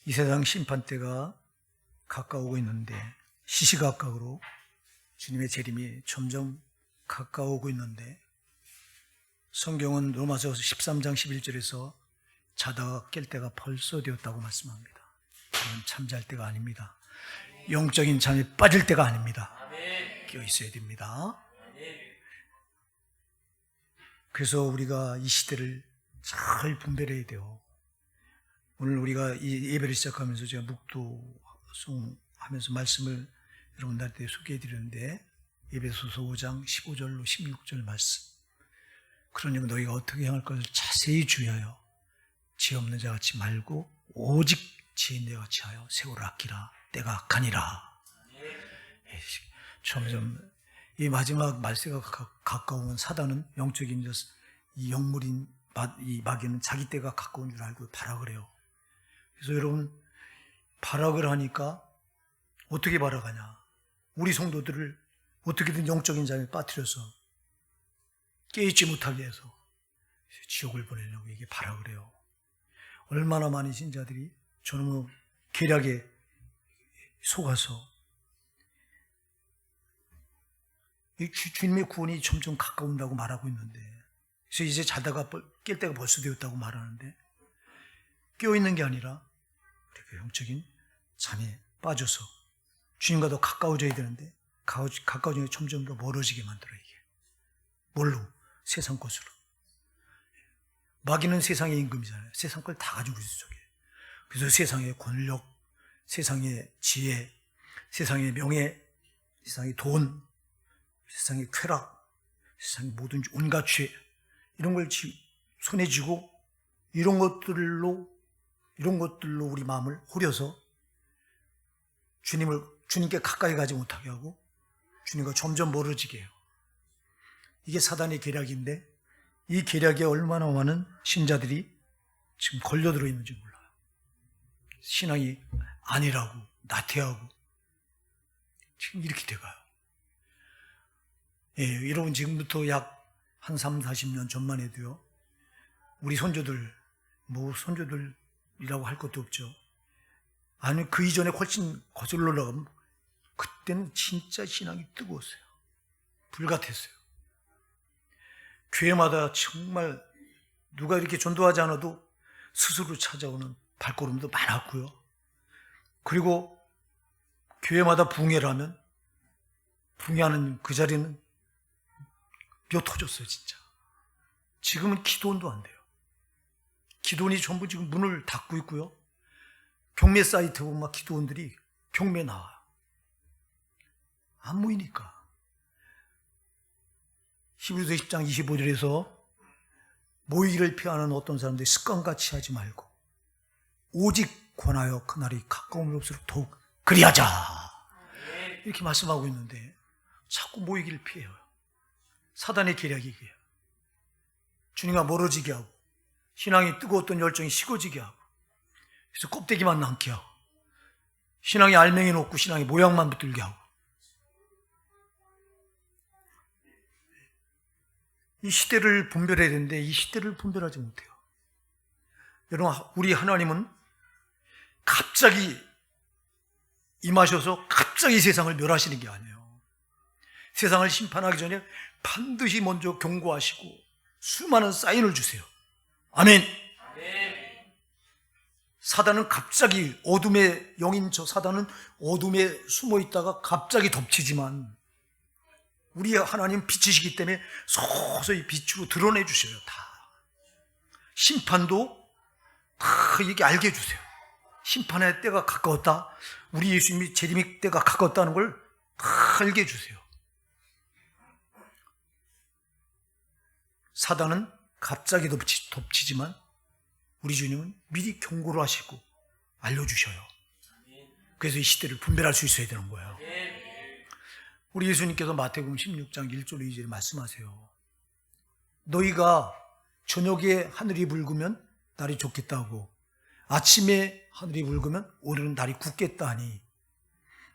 이 세상 심판대가 가까우고 있는데 시시각각으로 주님의 재림이 점점 가까우고 있는데 성경은 로마서 13장 11절에서 자다가 깰 때가 벌써 되었다고 말씀합니다. 그건 잠잘 때가 아닙니다. 영적인 잠에 빠질 때가 아닙니다. 깨어 있어야 됩니다. 그래서 우리가 이 시대를 잘 분별해야 돼요. 오늘 우리가 이 예배를 시작하면서 제가 묵도송하면서 말씀을 여러분들한테 소개해 드렸는데 에베소서 5장 15절로 16절 말씀. 그러니 너희가 어떻게 행할 것을 자세히 주의하여 지혜 없는 자 같이 말고 오직 지혜 있는 자 같이 하여 세월을 아끼라. 때가 악하니라. 점점 이 마지막 말세가 가까우면 사단은 영적인 이 영물인 이 마귀는 자기 때가 가까운 줄 알고 발악을 해요. 그래서 여러분 발악을 하니까 어떻게 발악하냐? 우리 성도들을 어떻게든 영적인 잠에 빠뜨려서 깨있지 못하게 해서 지옥을 보내려고 이게 발악을 해요. 얼마나 많은 신자들이 저놈의 계략에 속아서 주님의 구원이 점점 가까운다고 말하고 있는데, 그래서 이제 자다가 깰 때가 벌써 되었다고 말하는데, 깨어있는 게 아니라 우리가 영적인 잠에 빠져서 주님과 더 가까워져야 되는데 가까워지는 게 점점 더 멀어지게 만들어요. 이게 뭘로? 세상 것으로. 마귀는 세상의 임금이잖아요. 세상 걸 다 가지고 있어. 그래서 세상의 권력, 세상의 지혜, 세상의 명예, 세상의 돈, 세상의 쾌락, 세상의 모든 온갖 죄, 이런 걸 손에 쥐고 이런 것들로 우리 마음을 호려서 주님께 가까이 가지 못하게 하고 주님과 점점 멀어지게 해요. 이게 사단의 계략인데 이 계략에 얼마나 많은 신자들이 지금 걸려들어 있는지 몰라요. 신앙이 아니라고 나태하고 지금 이렇게 돼가요. 여러분 지금부터 약 한 3, 40년 전만 해도요, 우리 손주들, 손주들이라고 할 것도 없죠. 아니, 그 이전에 훨씬 거슬러 나가면 그때는 진짜 신앙이 뜨거웠어요. 불같았어요. 교회마다 정말 누가 이렇게 전도하지 않아도 스스로 찾아오는 발걸음도 많았고요. 그리고 교회마다 붕해를 하면 붕해하는 그 자리는 몇 터졌어요, 진짜. 지금은 기도원도 안 돼요. 기도원이 전부 지금 문을 닫고 있고요. 경매 사이트 보면 막 기도원들이 경매 나와요. 안 모이니까. 히브리서 10장 25절에서 모이기를 피하는 어떤 사람들이 습관같이 하지 말고 오직 권하여 그날이 가까움이 올수록 더욱 그리하자. 이렇게 말씀하고 있는데 자꾸 모이기를 피해요. 사단의 계략이 이게요. 주님과 멀어지게 하고 신앙이 뜨거웠던 열정이 식어지게 하고 그래서 껍데기만 남게 하고 신앙이 알맹이 높고 신앙의 모양만 붙들게 하고 이 시대를 분별해야 되는데 이 시대를 분별하지 못해요. 여러분, 우리 하나님은 갑자기 임하셔서 갑자기 세상을 멸하시는 게 아니에요. 세상을 심판하기 전에 반드시 먼저 경고하시고 수많은 사인을 주세요. 아멘. 사단은 갑자기 어둠의 영인 사단은 어둠에 숨어 있다가 갑자기 덮치지만 우리 하나님 빛이시기 때문에 서서히 빛으로 드러내 주셔요. 다. 심판도 다 이렇게 알게 해주세요. 심판의 때가 가까웠다. 우리 예수님이 재림의 때가 가까웠다는 걸 다 알게 해주세요. 사단은 갑자기 덮치지만 우리 주님은 미리 경고를 하시고 알려주셔요. 그래서 이 시대를 분별할 수 있어야 되는 거예요. 우리 예수님께서 마태복음 16장 1절 2절에 말씀하세요. 너희가 저녁에 하늘이 붉으면 날이 좋겠다고 아침에 하늘이 붉으면 오늘은 날이 굳겠다 하니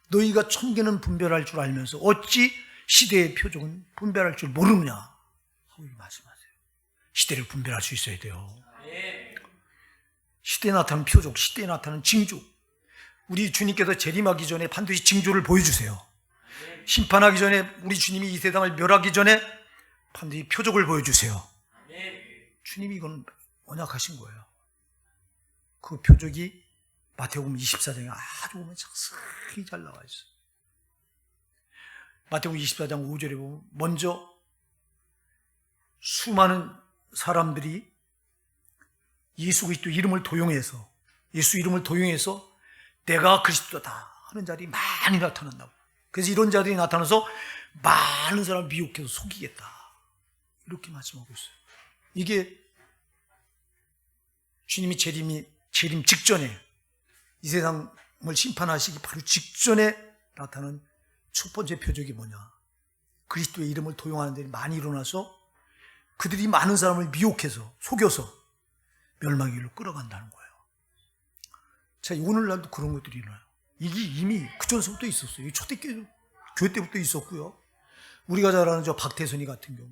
너희가 천계는 분별할 줄 알면서 어찌 시대의 표적은 분별할 줄 모르느냐 하고 말씀하세요. 시대를 분별할 수 있어야 돼요. 시대에 나타나는 표적, 시대에 나타나는 징조. 우리 주님께서 재림하기 전에 반드시 징조를 보여주세요. 심판하기 전에, 우리 주님이 이 세상을 멸하기 전에 반드시 표적을 보여주세요. 주님이 이건 언약하신 거예요. 그 표적이 마태복음 24장에 아주 보면 자세히 잘 나와 있어요. 마태복음 24장 5절에 보면 먼저 수많은 사람들이 예수 그리스도 이름을 도용해서, 예수 이름을 도용해서 내가 그리스도다 하는 자들이 많이 나타난다고. 그래서 이런 자들이 나타나서 많은 사람을 미혹해서 속이겠다, 이렇게 말씀하고 있어요. 이게 주님이 재림 직전에, 이 세상을 심판하시기 바로 직전에 나타나는 첫 번째 표적이 뭐냐? 그리스도의 이름을 도용하는 데이 많이 일어나서 그들이 많은 사람을 미혹해서 속여서 멸망의 길로 끌어간다는 거예요. 자, 오늘날도 그런 것들이 일어나요. 이게 이미 그전서부터 있었어요. 초대교회 때부터 있었고요. 우리가 잘 아는 저 박태선이 같은 경우,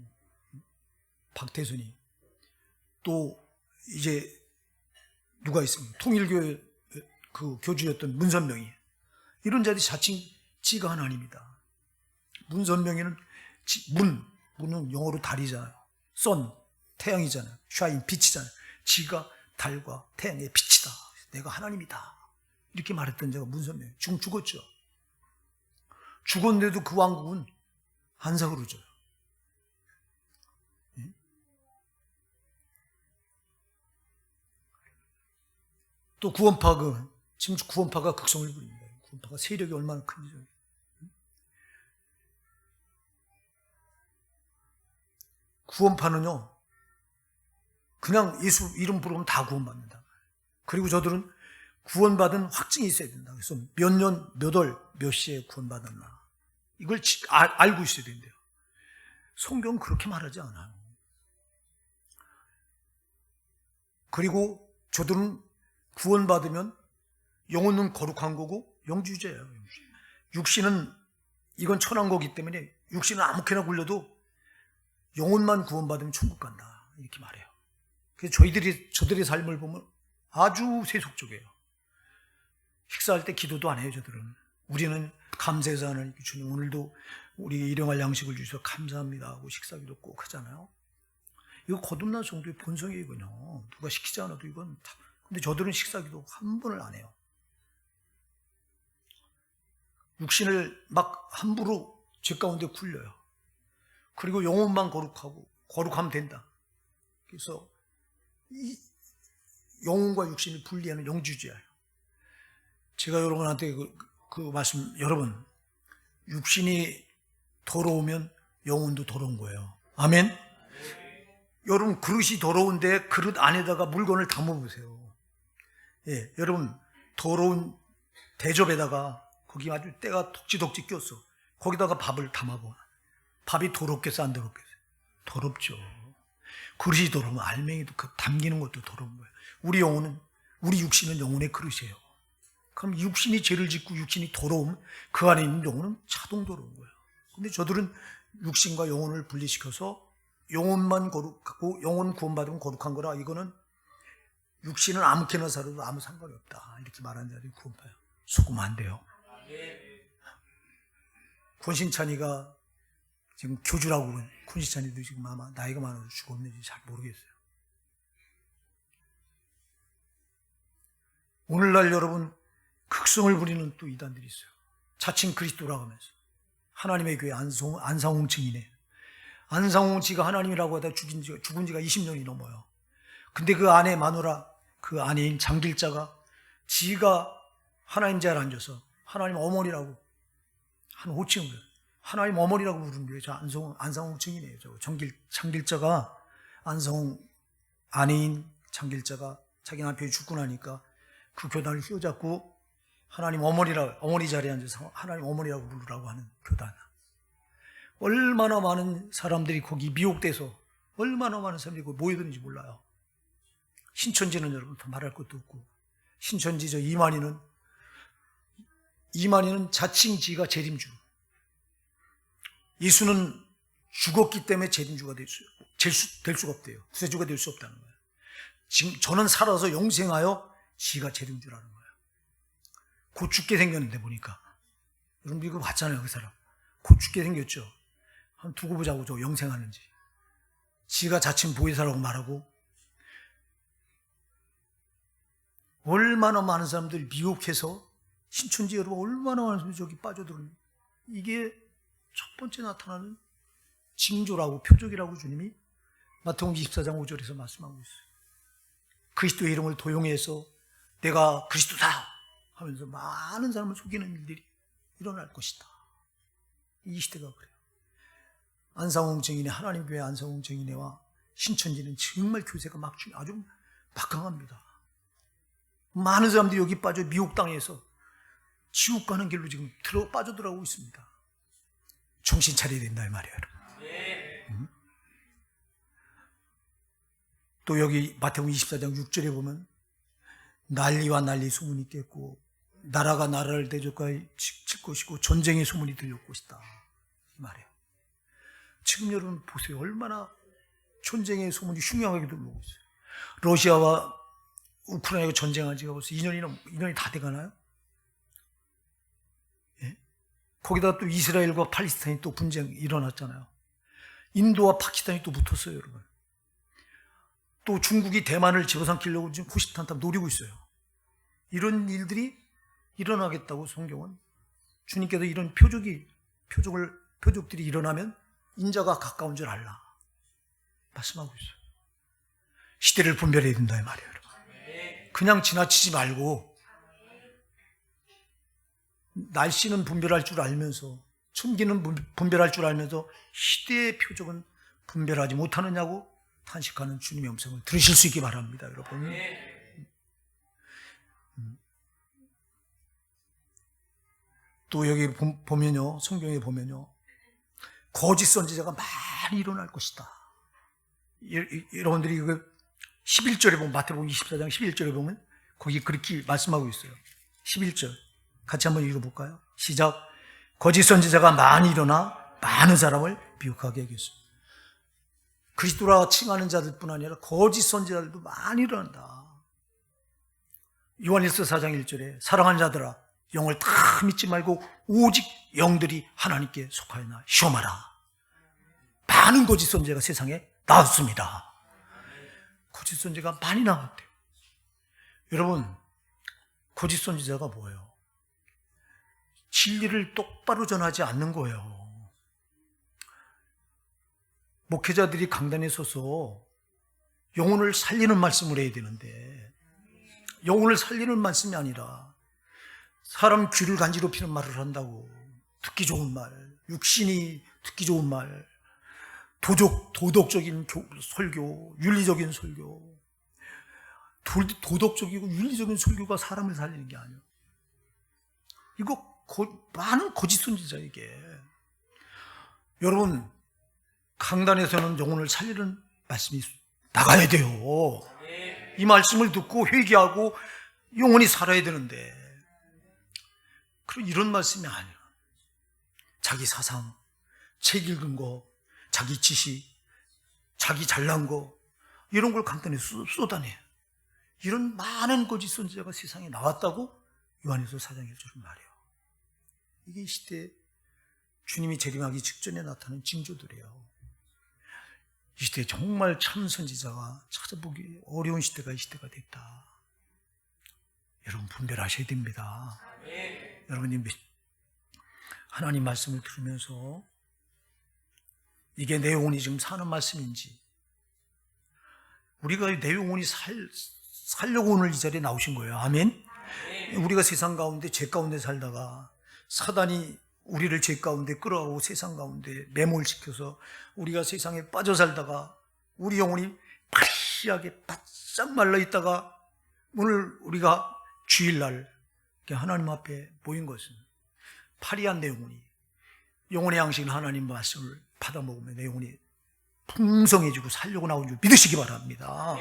박태선이, 또 이제 누가 있습니까? 통일교회 그 교주였던 문선명이, 이런 자들이 자칭 지가 하나님이다. 문선명이는 문은 영어로 달이잖아요. 선, 태양이잖아요. 샤인, 빛이잖아요. 지가 달과 태양의 빛이다. 내가 하나님이다. 이렇게 말했던 자가 문선명. 지금 죽었죠. 죽었는데도 그 왕국은 한상으로 져요. 또 구원파가, 지금 구원파가 극성을 부립니다. 구원파가 세력이 얼마나 큰지. 구원파는요, 그냥 예수 이름 부르면 다 구원받는다. 그리고 저들은 구원받은 확증이 있어야 된다. 그래서 몇 년, 몇 월, 몇 시에 구원받았나, 이걸 알고 있어야 된대요. 성경은 그렇게 말하지 않아요. 그리고 저들은 구원받으면 영혼은 거룩한 거고 영주제예요. 육신은, 이건 천한 거기 때문에 육신은 아무렇게나 굴려도 영혼만 구원받으면 천국 간다, 이렇게 말해요. 그래서 저들의 삶을 보면 아주 세속적이에요. 식사할 때 기도도 안 해요, 저들은. 우리는 감사해서 하나님, 주님 오늘도 우리에게 일용할 양식을 주셔서 감사합니다 하고 식사기도 꼭 하잖아요. 이거 거듭난 정도의 본성이거든요. 누가 시키지 않아도 이건 다. 근데 저들은 식사기도 한 번을 안 해요. 육신을 막 함부로 죄 가운데 굴려요. 그리고 영혼만 거룩하면 된다. 그래서 이 영혼과 육신을 분리하는 영주제예요. 제가 여러분한테 그 말씀, 여러분, 육신이 더러우면 영혼도 더러운 거예요. 아멘? 여러분, 그릇이 더러운데 그릇 안에다가 물건을 담아보세요. 예, 여러분, 더러운 대접에다가 거기 아주 때가 덕지덕지 꼈어. 거기다가 밥을 담아봐. 밥이 더럽겠어, 안 더럽겠어? 더럽죠. 그릇이 더러우면 알맹이도 담기는 것도 더러운 거예요. 우리 영혼은, 우리 육신은 영혼의 그릇이에요. 그럼 육신이 죄를 짓고 육신이 더러움, 그 안에 있는 영혼은 자동 더러운 거예요. 근데 저들은 육신과 영혼을 분리시켜서 영혼만 거룩하고 영혼 구원받으면 거룩한 거라, 이거는 육신은 아무렇게나 살아도 아무 상관이 없다, 이렇게 말하는 자들이 구원파예요. 속으면 안 돼요. 권신찬이가 지금 교주라고, 권신찬이도 지금 아마 나이가 많아서 죽었는지 잘 모르겠어요. 오늘날 여러분, 극성을 부리는 또 이단들이 있어요. 자칭 그리스도라고 하면서. 하나님의 교회 안상홍 증인이에요. 안상홍 씨가 하나님이라고 하다 죽은 지가 20년이 넘어요. 근데 그 아내 마누라, 그 아내인 장길자가 지가 하나님 자리에 앉아서 하나님 어머니라고 한 호칭을, 하나님 어머니라고 부르는 거예요. 저 안상홍 증인이에요. 저 장길자가, 안상홍 아내인 장길자가 자기 남편이 죽고 나니까 그 교단을 휘어잡고 하나님 어머니 자리에 앉아서 하나님 어머니라고 부르라고 하는 교단. 얼마나 많은 사람들이 거기 미혹돼서, 얼마나 많은 사람들이 거기 모여드는지 몰라요. 신천지는 여러분 더 말할 것도 없고, 신천지 저 이만희는 자칭 지가 재림주. 예수는 죽었기 때문에 재림주가 될 수가 없대요. 구세주가 될 수 없다는 거예요. 지금 저는 살아서 영생하여 지가 죄된 줄 아는 거예요. 곧 죽게 생겼는데 보니까. 여러분 이거 봤잖아요. 그 사람 곧 죽게 생겼죠. 한번 두고 보자고 저 영생하는지. 지가 자칭 보혜사라고 말하고 얼마나 많은 사람들이 미혹해서 신천지 여러분 얼마나 많은 사람들이 저기 빠져들어요. 이게 첫 번째 나타나는 징조라고 표적이라고 주님이 마태복음 24장 5절에서 말씀하고 있어요. 그리스도의 이름을 도용해서 내가 그리스도다 하면서 많은 사람을 속이는 일들이 일어날 것이다. 이 시대가 그래요. 안상홍 정인회, 하나님 교회 안상홍 정인회와 신천지는 정말 교세가 아주 막강합니다. 많은 사람들이 여기 빠져 미혹당해서 지옥 가는 길로 지금 빠져들어가고 있습니다. 정신 차려야 된다 이 말이에요. 또 여기 마태복음 24장 6절에 보면 난리와 난리 소문이 있겠고 나라가 나라를 대적하여 칠 것이고 전쟁의 소문이 들릴 것이다 이 말이에요. 지금 여러분 보세요. 얼마나 전쟁의 소문이 흉흉하게 들려오고 있어요. 러시아와 우크라이나가 전쟁한 지가 벌써 2년이 다 돼가나요? 예? 거기다 또 이스라엘과 팔레스타인이 또 분쟁이 일어났잖아요. 인도와 파키스탄이 또 붙었어요, 여러분. 또 중국이 대만을 집어삼키려고 지금 호시탐탐 노리고 있어요. 이런 일들이 일어나겠다고 성경은 주님께서 이런 표적들이 일어나면 인자가 가까운 줄 알라 말씀하고 있어요. 시대를 분별해야 된다 이 말이에요. 여러분. 그냥 지나치지 말고 날씨는 분별할 줄 알면서 천기는 분별할 줄 알면서 시대의 표적은 분별하지 못하느냐고 탄식하는 주님의 음성을 들으실 수 있기 바랍니다, 여러분. 또 여기 보면요, 성경에 보면요, 거짓 선지자가 많이 일어날 것이다. 여러분들이 그 11절에 보면, 마태복음 24장 11절에 보면 거기 그렇게 말씀하고 있어요. 11절 같이 한번 읽어볼까요? 시작. 거짓 선지자가 많이 일어나 많은 사람을 미혹하게 하겠습니다. 그리스도라 칭하는 자들뿐 아니라 거짓 선지자들도 많이 일어난다. 요한일서 4장 1절에 사랑하는 자들아 영을 다 믿지 말고 오직 영들이 하나님께 속하였나 시험하라. 많은 거짓 선지자가 세상에 나왔습니다. 거짓 선지자가 많이 나왔대요. 여러분, 거짓 선지자가 뭐예요? 진리를 똑바로 전하지 않는 거예요. 목회자들이 강단에 서서 영혼을 살리는 말씀을 해야 되는데 영혼을 살리는 말씀이 아니라 사람 귀를 간지럽히는 말을 한다고 듣기 좋은 말, 육신이 듣기 좋은 말, 도덕적인 설교, 윤리적인 설교, 도덕적이고 윤리적인 설교가 사람을 살리는 게 아니에요. 이거 많은 거짓 선지자 이게. 여러분, 강단에서는 영혼을 살리는 말씀이 나가야 돼요. 이 말씀을 듣고 회개하고 영혼이 살아야 되는데 그럼 이런 말씀이 아니야. 자기 사상, 책 읽은 거, 자기 지식, 자기 잘난 거 이런 걸 강단에 쏟아내. 이런 많은 거짓 선지자가 세상에 나왔다고 요한일서 4장 1절은 말해요. 이게 시대에 주님이 재림하기 직전에 나타나는 징조들이에요. 이 시대에 정말 참 선지자가 찾아보기 어려운 시대가 이 시대가 됐다. 여러분 분별하셔야 됩니다. 여러분이 하나님 말씀을 들으면서 이게 내 영혼이 지금 사는 말씀인지 우리가 내 영혼이 살려고 오늘 이 자리에 나오신 거예요. 아멘. 우리가 세상 가운데 죄 가운데 살다가 사단이 우리를 죄 가운데 끌어가고 세상 가운데 매몰시켜서 우리가 세상에 빠져 살다가 우리 영혼이 파시하게 바짝 말라 있다가 오늘 우리가 주일날 하나님 앞에 모인 것은 파리한 내 영혼의 양식인 하나님 말씀을 받아 먹으면 내 영혼이 풍성해지고 살려고 나온 줄 믿으시기 바랍니다.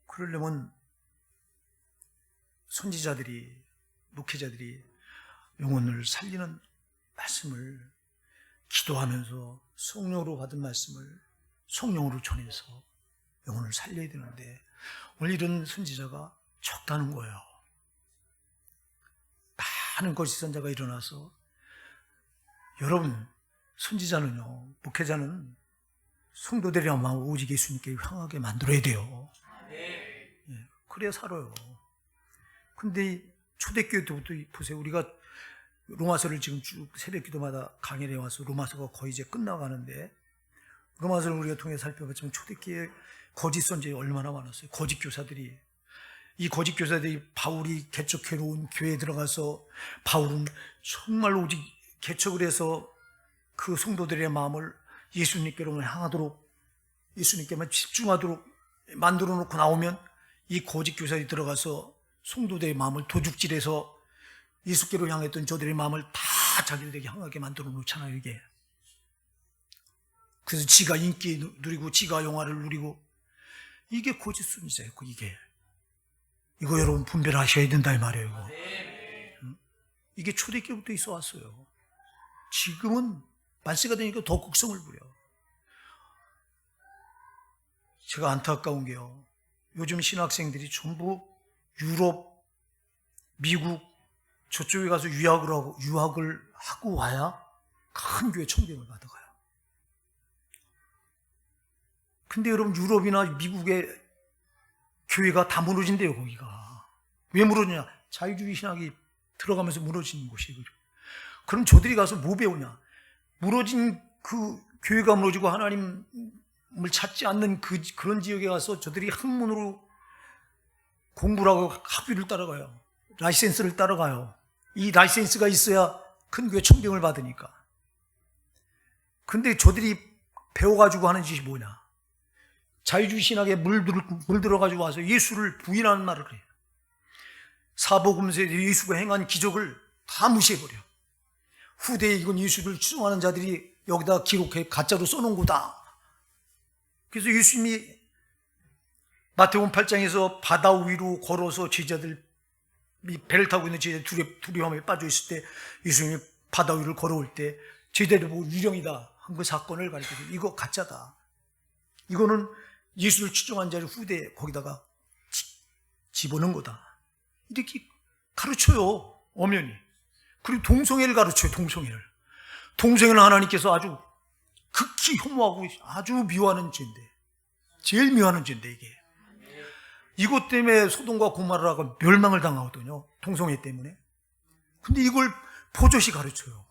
그러려면 선지자들이, 목회자들이 영혼을 살리는 말씀을 기도하면서 성령으로 받은 말씀을 성령으로 전해서 영혼을 살려야 되는데 오늘 이런 선지자가 적다는 거예요. 많은 거짓 선자가 일어나서 여러분 선지자는요, 목회자는 성도들이야만 오직 예수님께 향하게 만들어야 돼요. 예, 그래야 살아요. 근데 초대교회도 보세요. 우리가 로마서를 지금 쭉 새벽기도마다 강연에 와서 로마서가 거의 이제 끝나가는데 로마서를 우리가 통해 살펴봤지만 초대교회 거짓 선지자가 얼마나 많았어요. 거짓 교사들이. 이 거짓 교사들이 바울이 개척해 놓은 교회에 들어가서 바울은 정말 오직 개척을 해서 그 성도들의 마음을 예수님께로 향하도록 예수님께만 집중하도록 만들어 놓고 나오면 이 거짓 교사들이 들어가서 성도들의 마음을 도둑질해서 예수께로 향했던 저들의 마음을 다 자기들에게 향하게 만들어 놓잖아요, 이게. 그래서 지가 인기 누리고 지가 영화를 누리고 이게 거짓 선지자예요, 이게. 이거 여러분 분별하셔야 된다 이 말이에요, 이거. 이게 초대교부터 있어 왔어요. 지금은 만세가 되니까 더 극성을 부려. 제가 안타까운 게요, 요즘 신학생들이 전부 유럽, 미국 저쪽에 가서 유학을 하고 와야 큰 교회 청빙을 받아가요. 근데 여러분 유럽이나 미국의 교회가 다 무너진대요, 거기가. 왜 무너지냐? 자유주의 신학이 들어가면서 무너지는 곳이에요. 그럼 저들이 가서 뭐 배우냐? 무너진 그 교회가 무너지고 하나님을 찾지 않는 그런 지역에 가서 저들이 학문으로 공부를 하고 학위를 따라가요. 라이센스를 따라가요. 이 라이센스가 있어야 큰 교회 청빙을 받으니까. 근데 저들이 배워가지고 하는 짓이 뭐냐? 자유주의 신학에 물들어가지고 와서 예수를 부인하는 말을 해요. 사복음서에 예수가 행한 기적을 다 무시해버려. 후대에 이건 예수를 추종하는 자들이 여기다 기록해 가짜로 써놓은 거다. 그래서 예수님이 마태복음 8장에서 바다 위로 걸어서 제자들이 배를 타고 있는 제자들 두려움에 빠져있을 때 예수님이 바다 위를 걸어올 때 제자들 보고 유령이다 한 그 사건을 가르쳐서 이거 가짜다. 이거는 예수를 추종한 자를 후대에 거기다가 집어넣은 거다. 이렇게 가르쳐요, 엄연히. 그리고 동성애를 가르쳐요, 동성애를. 동성애는 하나님께서 아주 극히 혐오하고 아주 미워하는 죄인데, 제일 미워하는 죄인데, 이게. 이것 때문에 소돔과 고모라가 멸망을 당하거든요, 동성애 때문에. 근데 이걸 포젓이 가르쳐요.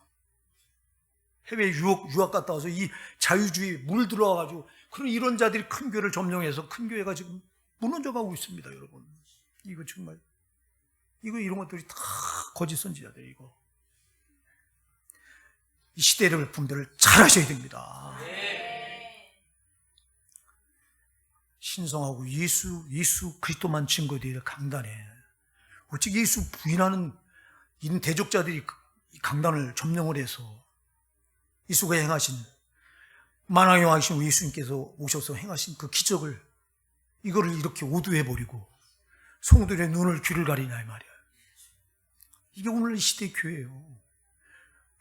해외 유학 갔다 와서 이 자유주의 물들어와가지고 그런 이런 자들이 큰 교회를 점령해서 큰 교회가 지금 무너져가고 있습니다, 여러분. 이거 정말 이런 것들이 다 거짓 선지자들. 이거 이 시대를 분별을 잘 하셔야 됩니다. 신성하고 예수 그리스도만 증거되어 강단에 어찌 예수 부인하는 이런 대적자들이 강단을 점령을 해서 예수가 행하신 만왕의 왕이신 예수님께서 오셔서 행하신 그 기적을 이거를 이렇게 오도해버리고 성도들의 눈을 귀를 가리냐 이 말이야. 이게 오늘 이 시대의 교회예요.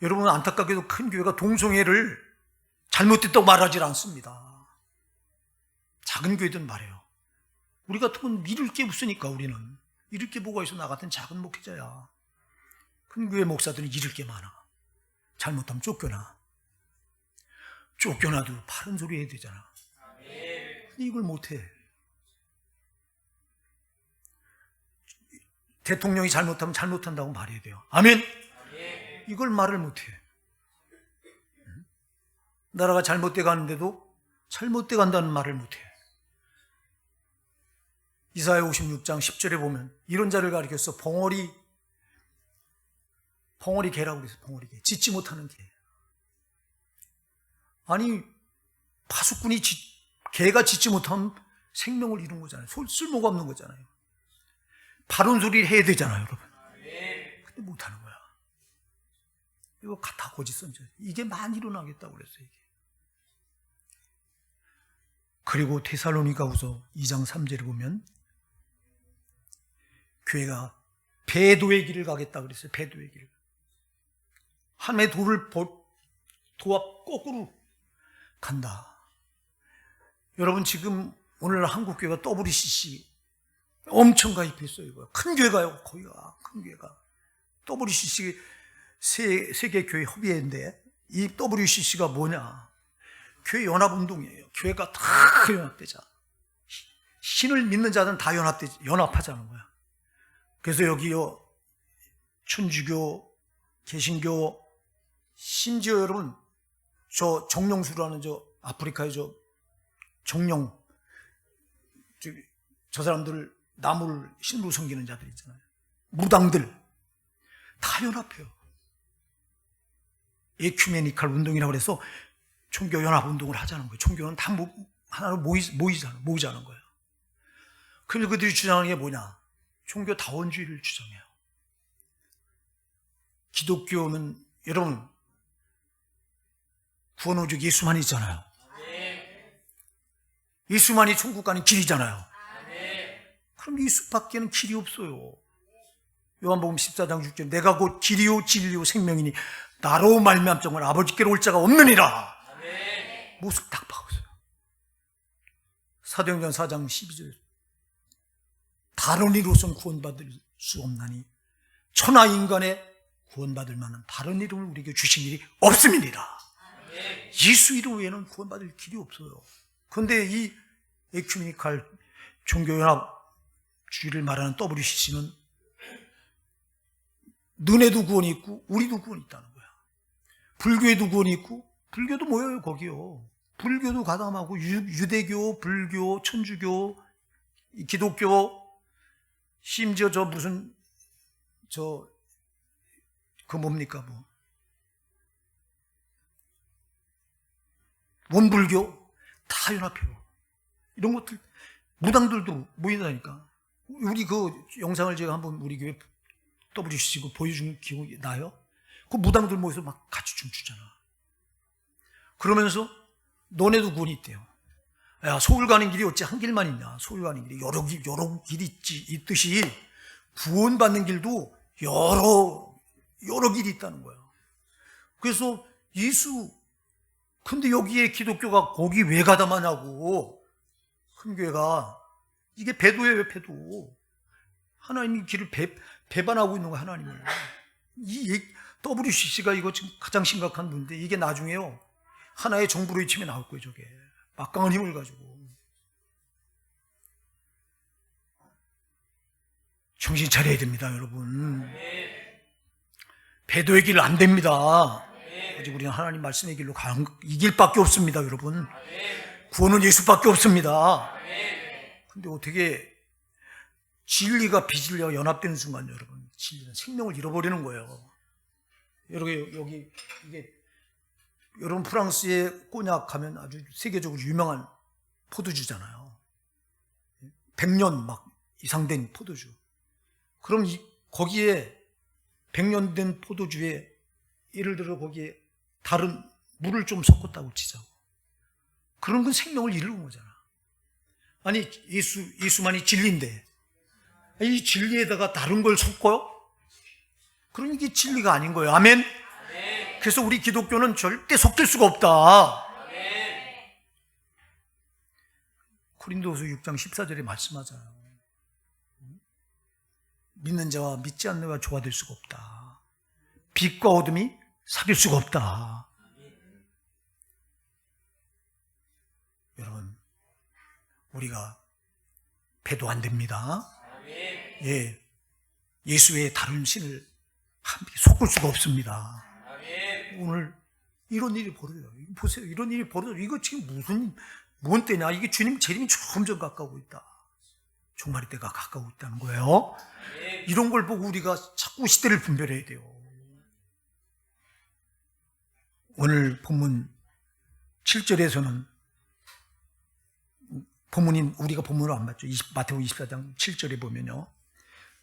여러분 안타깝게도 큰 교회가 동성애를 잘못됐다고 말하지 않습니다. 작은 교회든 말해요. 우리 같으면 잃을 게 없으니까 우리는 잃을 게 뭐가 있어. 나 같은 작은 목회자야. 큰 교회 목사들은 잃을 게 많아. 잘못하면 쫓겨나도 바른 소리 해야 되잖아. 근데 이걸 못해. 대통령이 잘못하면 잘못한다고 말해야 돼요. 아멘. 이걸 말을 못해. 나라가 잘못돼 가는데도 잘못돼 간다는 말을 못해. 이사야 56장 10절에 보면 이런 자를 가리켜서 벙어리 개라고 그래서 벙어리 개. 짖지 못하는 개. 아니 파수꾼이 개가 짖지 못하면 생명을 잃은 거잖아요. 쓸모가 없는 거잖아요. 바른 소리를 해야 되잖아요, 여러분. 근데 못하는 거야. 이거 다 거짓 선지자. 이게 많이 일어나겠다고 그랬어요. 이게. 그리고 데살로니가후서 2장 3절에 보면 교회가 배도의 길을 가겠다 그랬어요. 배도의 길. 하나님의 도와 거꾸로 간다. 여러분 지금 오늘날 한국교회가 WCC 엄청 가입했어요. 이거. 큰 교회가요. 거기가 큰 교회가. WCC 세계교회 협의회인데 이 WCC가 뭐냐? 교회 연합운동이에요. 교회가 다 연합되자. 신을 믿는 자들은 다 연합하자는 거야. 그래서 여기요, 천주교, 개신교, 심지어 여러분, 저 정령수라는 저 아프리카의 저 정령, 저 사람들 나무를 신으로 섬기는 자들 있잖아요. 무당들 다 연합해요. 에큐메니칼 운동이라고 해서 종교 연합 운동을 하자는 거예요. 종교는 다 하나로 모이자는 거예요. 그런데 그들이 주장하는 게 뭐냐? 종교 다원주의를 주장해요. 기독교는 여러분 구원 오직 예수만이 있잖아요. 예수만이 천국 가는 길이잖아요. 그럼 예수밖에는 길이 없어요. 요한복음 14장 6절 내가 곧 길이요 진리요 생명이니 나로 말미암 정말 아버지께로 올 자가 없느니라. 모습 딱 바꿨어요. 사도행전 4장 12절 다른 이로서는 구원받을 수 없나니 천하 인간의 구원받을 만한 다른 이름을 우리에게 주신 일이 없음이니라. 예수 이름 외에는 구원받을 길이 없어요. 그런데 이 에큐메니칼 종교연합주의를 말하는 WCC는 너네도 구원이 있고 우리도 구원이 있다는 거야. 불교에도 구원이 있고 불교도 모여요 거기요. 불교도 가담하고 유대교, 불교, 천주교, 기독교, 심지어 저 무슨 그 뭡니까 뭐 원불교 다 연합해요. 이런 것들 무당들도 모인다니까. 우리 그 영상을 제가 한번 우리 교회 WCC 보여준 기억이 나요? 그 무당들 모여서 막 같이 춤추잖아. 그러면서 너네도 구원이 있대요. 야, 소울 가는 길이 어찌 한 길만 있냐? 소울 가는 길이 여러 길이 있듯이 구원받는 길도 여러 길이 있다는 거야. 그래서 근데 여기에 기독교가 거기 왜 가담하냐고. 큰 교회가 이게 배도예요, 배도. 하나님이 길을 배반하고 있는 거야, 하나님을. 이 WCC가 이거 지금 가장 심각한 문제. 이게 나중에요 하나의 정부로 치면 나올 거예요, 저게. 막강한 힘을 가지고. 정신 차려야 됩니다, 여러분. 배도의 길 안 됩니다. 오직 우리는 하나님 말씀의 길로 이 길밖에 없습니다, 여러분. 구원은 예수밖에 없습니다. 근데 어떻게 진리가 비진리와 연합되는 순간 여러분, 진리는 생명을 잃어버리는 거예요. 여러분, 이게 여러분 프랑스의 꼬냑 하면 아주 세계적으로 유명한 포도주잖아요. 100년 막 이상 된 포도주. 그럼 거기에 100년 된 포도주에 예를 들어 거기에 다른 물을 좀 섞었다고 치자고. 그런 건 생명을 잃는 거잖아. 아니 예수만이 진리인데 이 진리에다가 다른 걸 섞어요? 그럼 이게 진리가 아닌 거예요. 아멘? 그래서 우리 기독교는 절대 섞일 수가 없다. 고린도후서 6장 14절에 말씀하잖아요. 믿는 자와 믿지 않는 자가 조화될 수가 없다. 빛과 어둠이 사귈 수가 없다. 여러분, 우리가 배도 안 됩니다. 예, 예수 외에 다른 신을 함께 섞을 수가 없습니다. 오늘 이런 일이 벌어져요. 보세요, 이런 일이 벌어져요. 이거 지금 뭔 때냐? 이게 주님 재림이 점점 가까우고 있다. 종말의 때가 가까우고 있다는 거예요. 이런 걸 보고 우리가 자꾸 시대를 분별해야 돼요. 오늘 본문 7절에서는 우리가 본문을 안 봤죠. 마태복음 24장 7절에 보면요,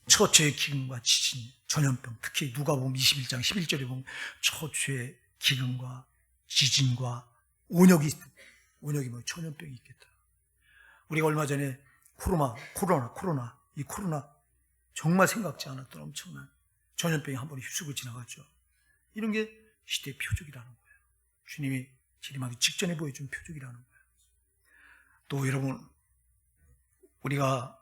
처처의 기근과 지진, 전염병, 특히 누가복음 21장 11절에 보면 처처의 기근과 지진과 온역이 뭐 전염병이 있겠다. 우리가 얼마 전에 코로나 정말 생각지 않았던 엄청난 전염병이 한 번에 휩쓰고 지나갔죠. 이런 게 시대의 표적이라는 거예요. 주님이 재림하기 직전에 보여준 표적이라는 거예요. 또 여러분, 우리가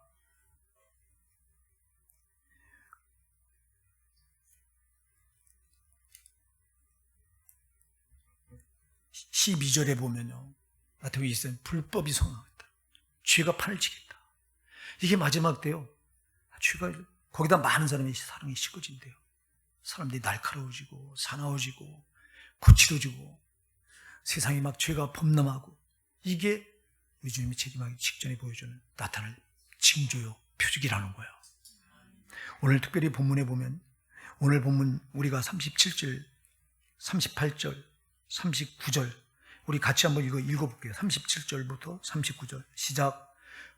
12절에 보면요, 마태복음 24장 불법이 성행하겠다, 죄가 판을 치겠다. 이게 마지막 때요, 죄가 거기다 많은 사람의 사랑이 씻겨진대요. 사람들이 날카로워지고 사나워지고 거칠어지고 세상이 막 죄가 범람하고, 이게 예수님이 재림하기 직전에 보여주는 나타날 징조요, 표적이라는 거예요. 오늘 특별히 본문에 보면, 오늘 본문 우리가 37절, 38절, 39절 우리 같이 한번 이거 읽어볼게요. 37절부터 39절 시작.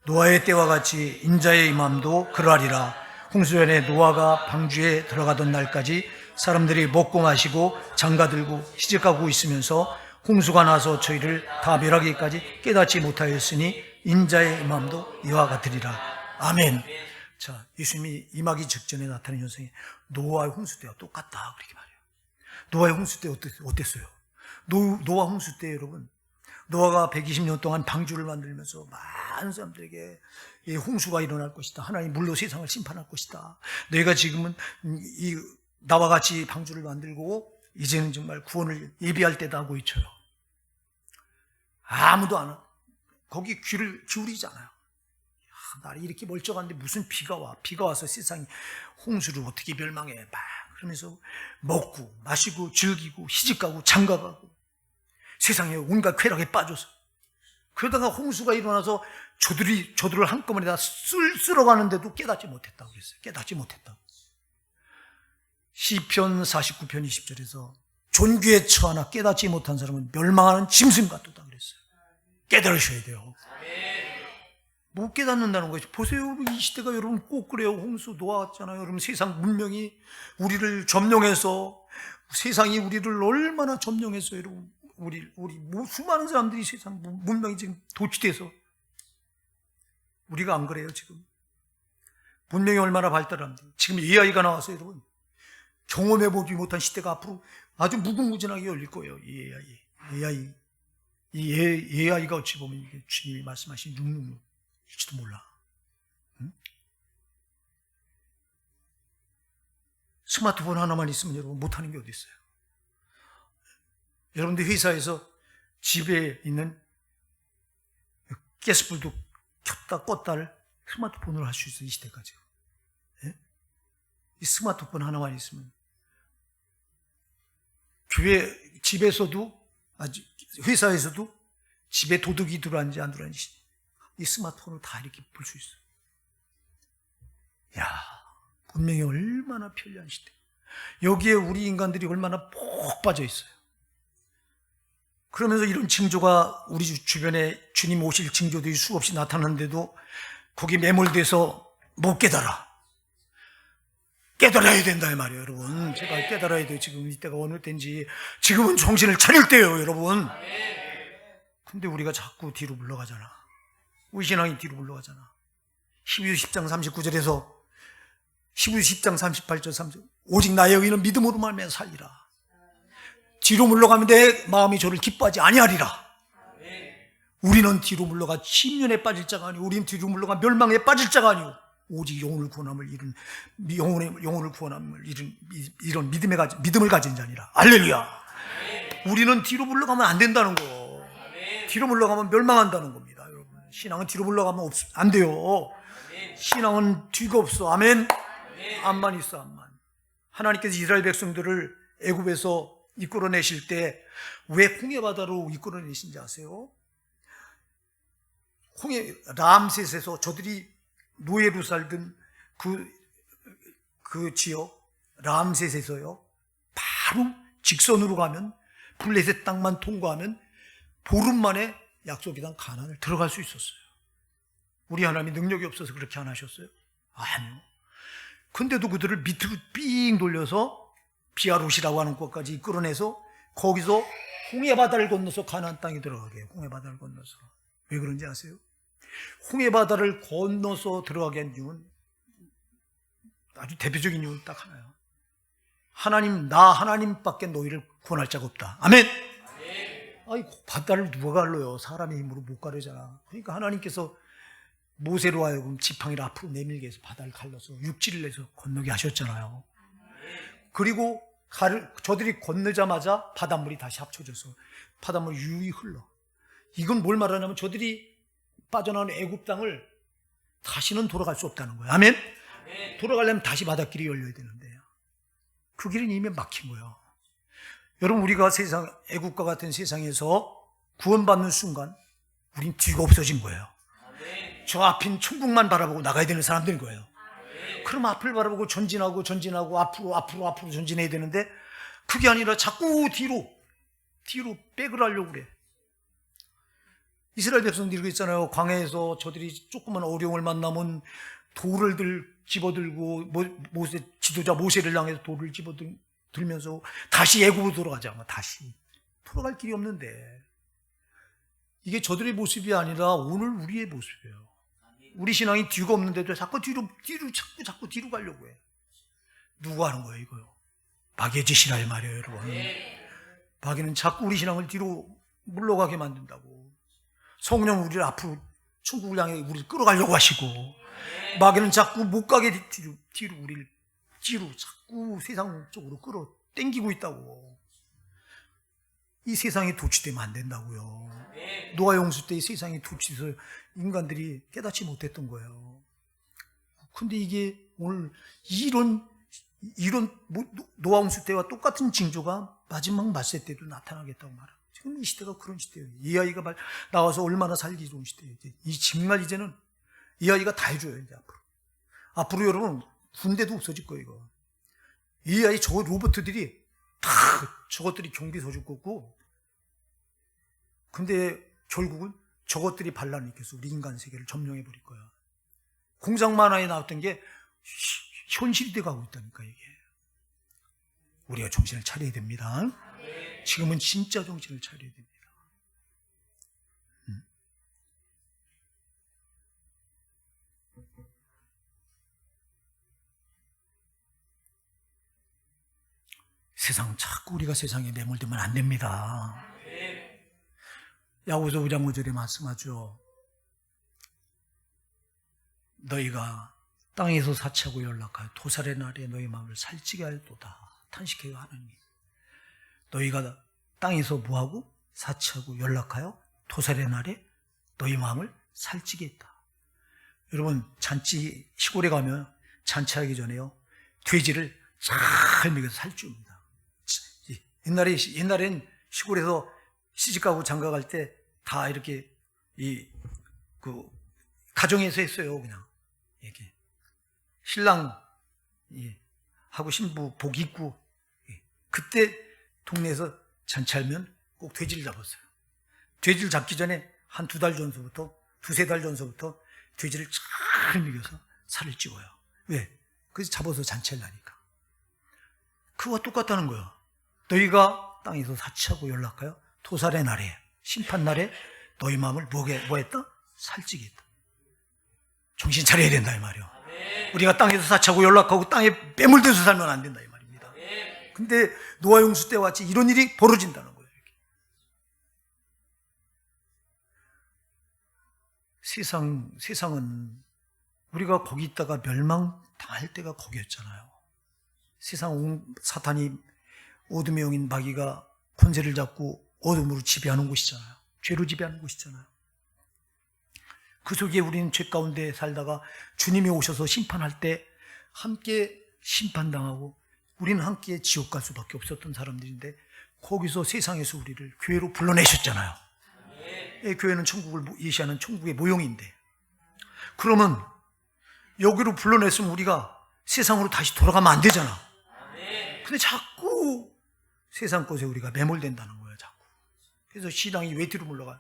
노아의 때와 같이 인자의 임함도 그러하리라. 홍수전에 노아가 방주에 들어가던 날까지 사람들이 먹고 마시고 장가들고 시집가고 있으면서 홍수가 나서 저희를 다 멸하기까지 깨닫지 못하였으니 인자의 임함도 이와 같으리라. 아멘. 자, 예수님이 임하기 직전에 나타난 현상이 노아의 홍수 때와 똑같다, 그렇게 말해요. 노아의 홍수 때 어땠어요? 노아 홍수 때 여러분, 노아가 120년 동안 방주를 만들면서 많은 사람들에게 이 홍수가 일어날 것이다, 하나님 물로 세상을 심판할 것이다, 너희가 지금은 나와 같이 방주를 만들고 이제는 정말 구원을 예비할 때다 하고 외쳐요. 아무도 안 와. 거기 귀를 기울이잖아요. 나를 이렇게 멀쩡한데 무슨 비가 와. 비가 와서 세상이 홍수를 어떻게 멸망해. 막 그러면서 먹고 마시고 즐기고 시집가고 장가가고 세상에 온갖 쾌락에 빠져서, 그러다가 홍수가 일어나서 저들을 한꺼번에 다 쓸어가는데도 깨닫지 못했다고 그랬어요. 깨닫지 못했다고. 시편 49편 20절에서 존귀에 처하나 깨닫지 못한 사람은 멸망하는 짐승 같도다 그랬어요. 깨달으셔야 돼요. 못 깨닫는다는 거죠. 보세요, 이 시대가 여러분 꼭 그래요. 홍수 놓았잖아요. 여러분 세상 문명이 우리를 점령해서, 세상이 우리를 얼마나 점령해서 여러분 우리 수많은 사람들이 세상 문명이 지금 도취돼서, 우리가 안 그래요. 지금 문명이 얼마나 발달합니다. 지금 AI가 나와서 여러분 경험해보지 못한 시대가 앞으로 아주 무궁무진하게 열릴 거예요. 이 AI가 어찌 보면 이게 주님이 말씀하신 666일지도 몰라. 응? 스마트폰 하나만 있으면 여러분 못하는 게 어디 있어요? 여러분들 회사에서 집에 있는 가스불도 켰다 껐다를 스마트폰으로 할 수 있어요. 이 시대까지. 예? 이 스마트폰 하나만 있으면 집에서도, 회사에서도 집에 도둑이 들어왔는지 안 들어왔는지 이 스마트폰으로 다 이렇게 볼 수 있어요. 야, 분명히 얼마나 편리한 시대. 여기에 우리 인간들이 얼마나 푹 빠져 있어요. 그러면서 이런 징조가 우리 주변에 주님 오실 징조들이 수없이 나타나는데도 거기 매몰돼서 못 깨달아. 깨달아야 된다 이 말이에요, 여러분. 제가 깨달아야 돼요. 지금 이때가 어느 때인지. 지금은 정신을 차릴 때예요, 여러분. 근데 우리가 자꾸 뒤로 물러가잖아. 우리 신앙이 뒤로 물러가잖아. 히브리서 10장 39절에서 히브리서 10장 38절 30, 오직 나의 의는 믿음으로 말미암아 살리라. 뒤로 물러가면 내 마음이 저를 기뻐하지 아니하리라. 우리는 뒤로 물러가 심년에 빠질 자가 아니오, 우리는 뒤로 물러가 멸망에 빠질 자가 아니오, 오직 영혼을 구원함을 잃은, 영혼을 구원함을 잃은 이런 믿음을 가진 자니라. 할렐루야. 우리는 뒤로 물러가면 안 된다는 거. 뒤로 물러가면 멸망한다는 겁니다, 여러분. 신앙은 뒤로 물러가면 안 돼요. 신앙은 뒤가 없어. 아멘. 암만 있어, 암만. 하나님께서 이스라엘 백성들을 애굽에서 이끌어내실 때 왜 홍해바다로 이끌어내신지 아세요? 람셋에서 저들이 노예로 살던 그 지역 람셋에서요, 바로 직선으로 가면, 블레셋 땅만 통과하면 보름 만에 약속의 땅 가나안을 들어갈 수 있었어요. 우리 하나님이 능력이 없어서 그렇게 안 하셨어요? 아니요. 근데도 그들을 밑으로 삥 돌려서 비아롯이라고 하는 곳까지 이끌어내서 거기서 홍해바다를 건너서 가나안 땅에 들어가게 해요. 홍해바다를 건너서. 왜 그런지 아세요? 홍해바다를 건너서 들어가게 한 이유는, 아주 대표적인 이유는 딱 하나예요. 나 하나님밖에 너희를 구원할 자가 없다. 아멘. 아이, 바다를 누가 갈러요? 사람의 힘으로 못 가르잖아. 그러니까 하나님께서 모세로 하여금 지팡이를 앞으로 내밀게 해서 바다를 갈라서 육지를 내서 건너게 하셨잖아요. 그리고 저들이 건너자마자 바닷물이 다시 합쳐져서 바닷물이 유유히 흘러. 이건 뭘 말하냐면 저들이 빠져나온 애굽 땅을 다시는 돌아갈 수 없다는 거예요. 아멘? 돌아가려면 다시 바닷길이 열려야 되는데 그 길은 이미 막힌 거예요. 여러분, 우리가 애굽과 같은 세상에서 구원받는 순간 우린 뒤가 없어진 거예요. 저 앞인 천국만 바라보고 나가야 되는 사람들인 거예요. 그럼 앞을 바라보고 전진하고 앞으로 전진해야 되는데 그게 아니라 자꾸 뒤로 백을 하려고 그래. 이스라엘 백성들이 그랬잖아요. 광야에서 저들이 조그만 어려움을 만나면 돌을 집어들고 지도자 모세를 향해서 돌을 집어들면서 다시 애굽으로 돌아가자. 다시 돌아갈 길이 없는데 이게 저들의 모습이 아니라 오늘 우리의 모습이에요. 우리 신앙이 뒤가 없는데도 자꾸 뒤로 가려고 해. 누가 하는 거예요, 이거요? 마귀의 짓이라 이 말이에요, 여러분. 마귀는 자꾸 우리 신앙을 뒤로 물러가게 만든다고. 성령 우리를 앞으로 천국을 향해 우리를 끌어가려고 하시고, 마귀는 자꾸 못 가게 우리를 자꾸 세상 쪽으로 끌어 당기고 있다고. 이 세상에 도취되면 안 된다고요. 노아 홍수 때 이 세상에 도취돼서 인간들이 깨닫지 못했던 거예요. 근데 이게 오늘 이런 노아 홍수 때와 똑같은 징조가 마지막 말세 때도 나타나겠다고 말합니다. 지금 이 시대가 그런 시대예요. 이 아이가 나와서 얼마나 살기 좋은 시대예요. 정말 이제는 이 아이가 다 해줘요. 이제 앞으로 여러분 군대도 없어질 거예요. 이거. 이 아이 저 로봇들이 다 저것들이 경비 서줄 거고, 근데 결국은 저것들이 반란을 일으켜서 우리 인간 세계를 점령해 버릴 거야. 공장 만화에 나왔던 게 현실이 돼 가고 있다니까. 이게 우리가 정신을 차려야 됩니다. 지금은 진짜 정신을 차려야 됩니다. 자꾸 우리가 세상에 매몰되면 안 됩니다. 야고보서 5장 5절에 말씀하죠. 너희가 땅에서 사치하고 연락하여 도살의 날에 너희 마음을 살찌게 할도다. 탄식해가 하느니 너희가 땅에서 뭐하고? 사치하고 연락하여 도살의 날에 너희 마음을 살찌게 했다. 여러분, 시골에 가면 잔치하기 전에요, 돼지를 잘 먹여서 살찌웁니다. 옛날엔 시골에서 시집가고 장가갈 때 다 이렇게 가정에서 했어요. 그냥 이렇게 신랑 하고 신부 복 입고, 그때 동네에서 잔치하면 꼭 돼지를 잡았어요. 돼지를 잡기 전에 한 두세 달 전서부터 돼지를 잘 먹여서 살을 찌워요. 왜? 그래서 잡아서 잔치를 하니까. 그거와 똑같다는 거예요. 너희가 땅에서 사치하고 연락하여 도살의 날에, 심판 날에 너희 마음을 뭐 했다? 살찌게 했다. 정신 차려야 된다 이 말이요. 우리가 땅에서 사치하고 연락하고 땅에 매몰돼서 살면 안 된다 이 말입니다. 근데 노아 홍수 때와 같이 이런 일이 벌어진다는 거예요. 이렇게. 세상은 우리가 거기 있다가 멸망당할 때가 거기였잖아요. 세상 사탄이 어둠의 영인 마귀가 권세를 잡고 어둠으로 지배하는 곳이잖아요. 죄로 지배하는 곳이잖아요. 그 속에 우리는 죄 가운데 살다가 주님이 오셔서 심판할 때 함께 심판당하고 우리는 함께 지옥 갈 수밖에 없었던 사람들인데, 거기서 세상에서 우리를 교회로 불러내셨잖아요. 교회는 천국을 예시하는 천국의 모형인데, 그러면 여기로 불러냈으면 우리가 세상으로 다시 돌아가면 안 되잖아. 근데 자꾸 세상 것에 우리가 매몰된다는 거예요. 자꾸. 그래서 신앙이 왜 뒤로 물러가요?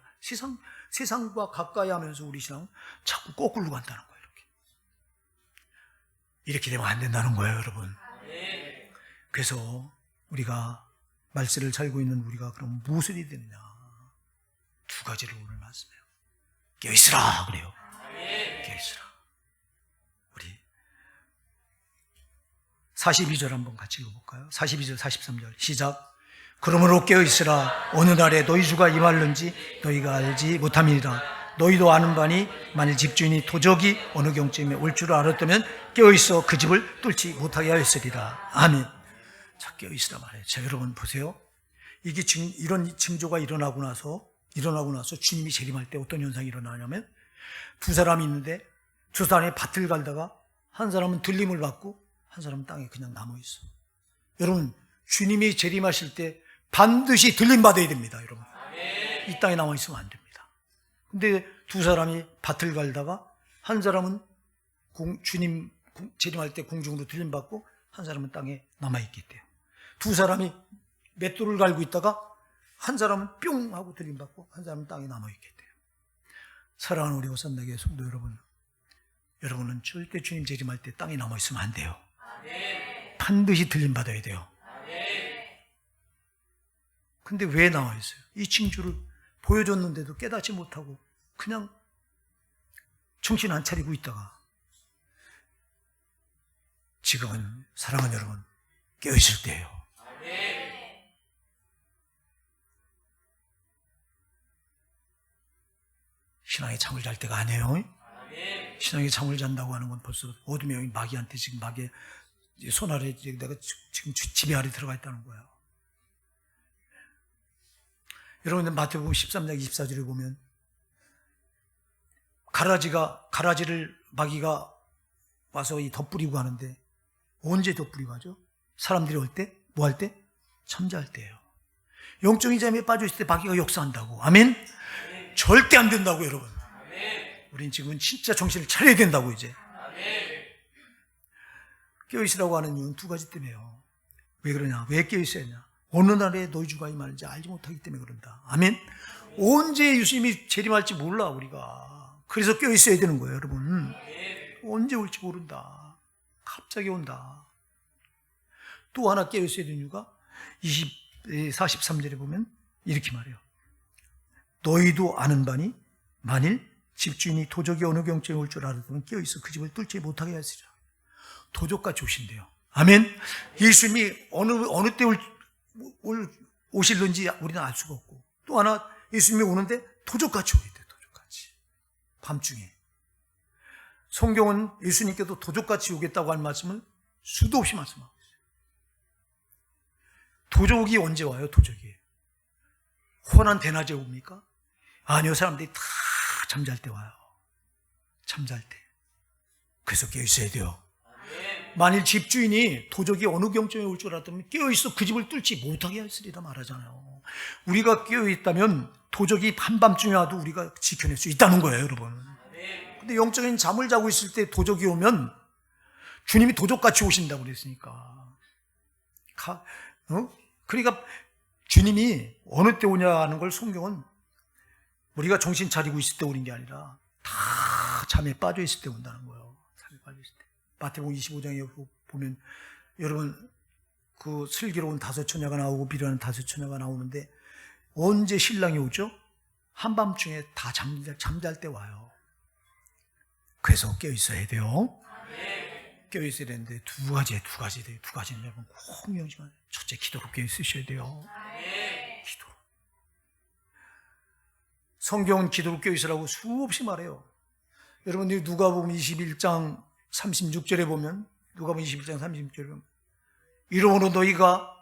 세상과 가까이 하면서 우리 신앙은 자꾸 거꾸로 간다는 거예요. 이렇게 되면 안 된다는 거예요, 여러분. 그래서 우리가 말세를 살고 있는 우리가 그럼 무엇을 해야 되느냐? 두 가지를 오늘 말씀해요. 깨어있으라 그래요. 깨어있으라. 우리 42절 한번 같이 읽어볼까요? 42절 43절 시작. 그러므로 깨어있으라. 어느 날에 너희 주가 임할는지 너희가 알지 못함이니라. 너희도 아는 바니 만일 집주인이 도적이 어느 경쯤에 올 줄 알았다면 깨어있어 그 집을 뚫지 못하게 하였으리라. 아멘. 자, 깨어있으라 말해요. 자, 여러분 보세요. 이게 지금 이런 징조가 일어나고 나서 주님이 재림할 때 어떤 현상이 일어나냐면 두 사람이 있는데 두 사람이 밭을 갈다가 한 사람은 들림을 받고 한 사람은 땅에 그냥 남아있어. 여러분, 주님이 재림하실 때 반드시 들림 받아야 됩니다. 여러분, 이 땅에 남아있으면 안 됩니다. 근데 두 사람이 밭을 갈다가 한 사람은 주님 재림할 때 공중으로 들림 받고 한 사람은 땅에 남아있겠대요. 두 사람이 맷돌을 갈고 있다가 한 사람은 뿅 하고 들림 받고 한 사람은 땅에 남아있겠대요. 사랑하는 우리 오산나게 성도 여러분, 여러분은 절대 주님 재림할 때 땅에 남아있으면 안 돼요. 반드시 들림 받아야 돼요. 근데 왜 나와있어요? 이 징조를 보여줬는데도 깨닫지 못하고 그냥 정신 안 차리고 있다가 지금은 사랑하는 여러분 깨어있을 때예요. 신앙의 잠을 잘 때가 아니에요. 신앙의 잠을 잔다고 하는 건 벌써 어둠의 마귀한테 지금 마귀의 손 아래 내가 지금 지배 아래 들어가 있다는 거예요. 여러분 마태복음 13장 24절에 보면 가라지를 마귀가 와서 덧뿌리고 하는데 언제 덧뿌리고 하죠? 사람들이 올 때? 뭐 할 때? 잠잘 때예요. 영적인 잠에 빠져있을 때 마귀가 역사한다고. 아멘? 절대 안 된다고 여러분. 우린 지금 진짜 정신을 차려야 된다고 이제. 깨어있으라고 하는 이유는 두 가지 때문에요. 왜 그러냐? 왜 깨어있어야 하냐? 어느 날에 너희 주가 임하는지 알지 못하기 때문에 그런다. 아멘? 언제 예수님이 재림할지 몰라 우리가. 그래서 깨어있어야 되는 거예요 여러분. 언제 올지 모른다. 갑자기 온다. 또 하나 깨어있어야 되는 이유가 43절에 보면 이렇게 말해요. 너희도 아는 바니 만일 집주인이 도적이 어느 경쯤에 올 줄 알았다면 깨어있어 그 집을 뚫지 못하게 하시리라. 도적같이 오신대요. 아멘. 예수님이 어느 때 오실는지 우리는 알 수가 없고, 또 하나 예수님이 오는데 도적같이 오게 돼. 도적같이 밤중에. 성경은 예수님께도 도적같이 오겠다고 한 말씀을 수도 없이 말씀하고 있어요. 도적이 언제 와요? 도적이 혼한 대낮에 옵니까? 아니요, 사람들이 다 잠잘 때 와요. 잠잘 때. 그래서 깨어있어야 돼요. 만일 집주인이 도적이 어느 경쯤에 올 줄 알았다면 깨어있어 그 집을 뚫지 못하게 하시리라 말하잖아요. 우리가 깨어있다면 도적이 한밤중에 와도 우리가 지켜낼 수 있다는 거예요 여러분. 근데 영적인 잠을 자고 있을 때 도적이 오면 주님이 도적같이 오신다고 그랬으니까. 그러니까 주님이 어느 때 오냐 하는 걸 성경은 우리가 정신 차리고 있을 때 오는 게 아니라 다 잠에 빠져 있을 때 온다는 거예요. 잠에 빠져 있을 때. 마태복음 25장에 보면 여러분 그 슬기로운 다섯 처녀가 나오고 비련한 다섯 처녀가 나오는데 언제 신랑이 오죠? 한밤중에 다 잠잘 때 와요. 그래서 깨어있어야 돼요. 깨어있어야 되는데 두 가지는 여러분 꼭 명심하세요. 첫째, 기도로 깨어있으셔야 돼요. 기도로. 성경은 기도로 깨어있으라고 수없이 말해요. 여러분들이 누가복음 21장 36절에 보면, 누가복음 21장 36절에 보면 이러므로 너희가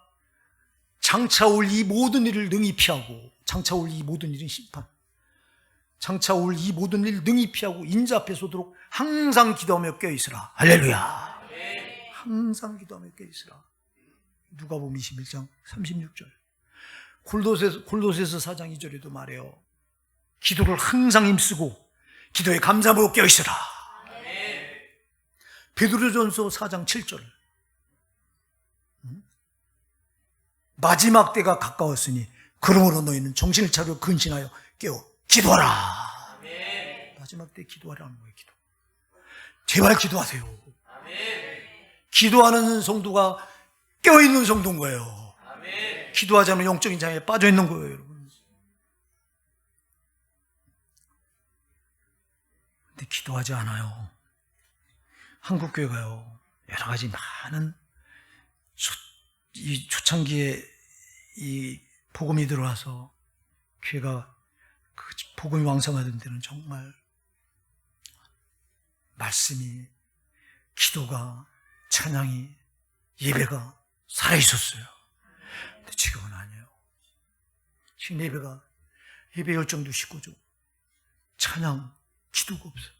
장차 올 이 모든 일을 능히 피하고, 장차 올 이 모든 일은 심판, 장차 올 이 모든 일을 능히 피하고 인자 앞에 서도록 항상 기도하며 깨어있으라. 할렐루야. 항상 기도하며 깨어있으라. 누가복음 21장 36절. 골로새서 4장 2절에도 말해요. 기도를 항상 힘쓰고 기도에 감사하고 깨어있으라. 베드로전서 4장 7절. 마지막 때가 가까웠으니 그러므로 너희는 정신을 차려 근신하여 깨어 기도하라. 마지막 때 기도하라는 거예요. 기도. 제발 기도하세요. 기도하는 성도가 깨어있는 성도인 거예요. 기도하지 않으면 영적인 장애에 빠져있는 거예요 여러분. 근데 기도하지 않아요. 한국교회가요 여러 가지 많은 이 초창기에 이 복음이 들어와서 교회가 그 복음이 왕성하던 때는 정말 말씀이, 기도가, 찬양이, 예배가 살아있었어요. 근데 지금은 아니에요. 지금 예배 열정도 식고죠. 찬양, 기도가 없어요.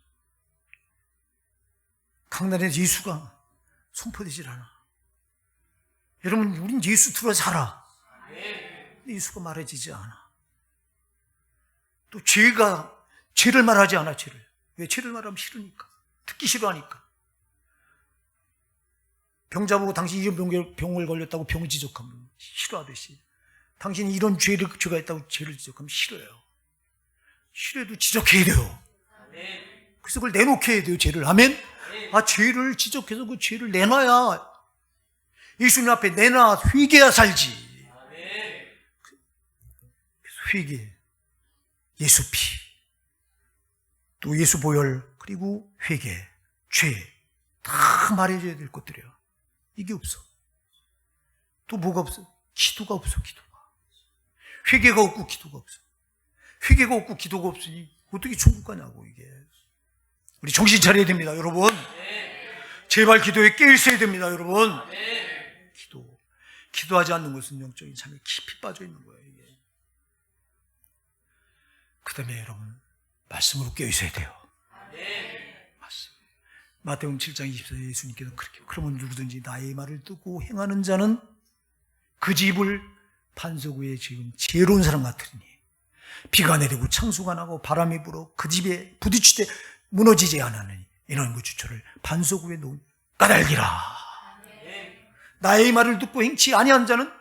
강단에서 예수가 선포되질 않아. 여러분, 우린 예수 들어 살아. 예수가 말해지지 않아. 또 죄를 말하지 않아, 죄를. 왜? 죄를 말하면 싫으니까. 듣기 싫어하니까. 병자 보고 당신 이런 병을 걸렸다고 병을 지적하면 싫어하듯이, 당신이 이런 죄가 있다고 죄를 지적하면 싫어요. 싫어도 지적해야 돼요. 그래서 그걸 내놓게 해야 돼요, 죄를. 아멘? 죄를 지적해서 그 죄를 내놔야, 예수님 앞에 내놔, 회개해야 살지. 그래서 회개, 예수 피, 또 예수 보혈, 그리고 회개, 죄, 다 말해줘야 될 것들이에요. 이게 없어. 또 뭐가 없어? 기도가 없어, 기도가. 회개가 없고 기도가 없어. 회개가 없고 기도가 없으니 어떻게 천국 가냐고, 이게. 우리 정신 차려야 됩니다, 여러분. 제발 기도에 깨있어야 됩니다, 여러분. 기도하지 않는 것은 영적인 삶에 깊이 빠져 있는 거예요, 이게. 그 다음에 여러분, 말씀으로 깨있어야 돼요. 말씀. 마태복음 7장 24절에 예수님께서 그렇게, 그러면 누구든지 나의 말을 듣고 행하는 자는 그 집을 반석 위에 지은 지혜로운 사람 같으니 비가 내리고 창수가 나고 바람이 불어 그 집에 부딪힐 때 무너지지 않으니 이는 그 주초를 반석 위에 놓은 까닭이라. 나의 말을 듣고 행치 아니한 자는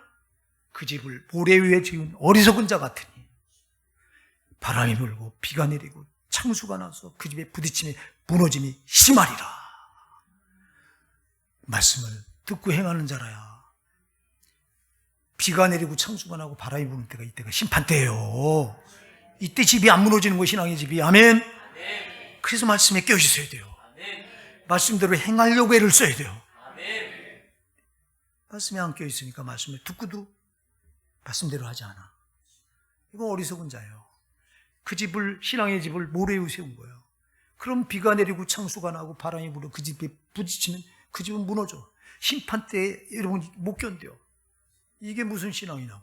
그 집을 모래 위에 지은 어리석은 자 같으니 바람이 불고 비가 내리고 창수가 나서 그 집에 부딪힘에 무너짐이 심하리라. 말씀을 듣고 행하는 자라야 비가 내리고 창수가 나고 바람이 부는 때가, 이때가 심판때예요. 이때 집이 안 무너지는 거, 신앙의 집이. 아멘. 그래서 말씀에 깨어있어야 돼요. 말씀대로 행하려고 애를 써야 돼요. 말씀에 안 깨어있으니까 말씀을 듣고도 말씀대로 하지 않아. 이건 어리석은 자예요. 그 집을, 신앙의 집을 모래 위에 세운 거예요. 그럼 비가 내리고 창수가 나고 바람이 불어 그 집에 부딪히면 그 집은 무너져. 심판 때 여러분 못 견뎌요. 이게 무슨 신앙이냐고.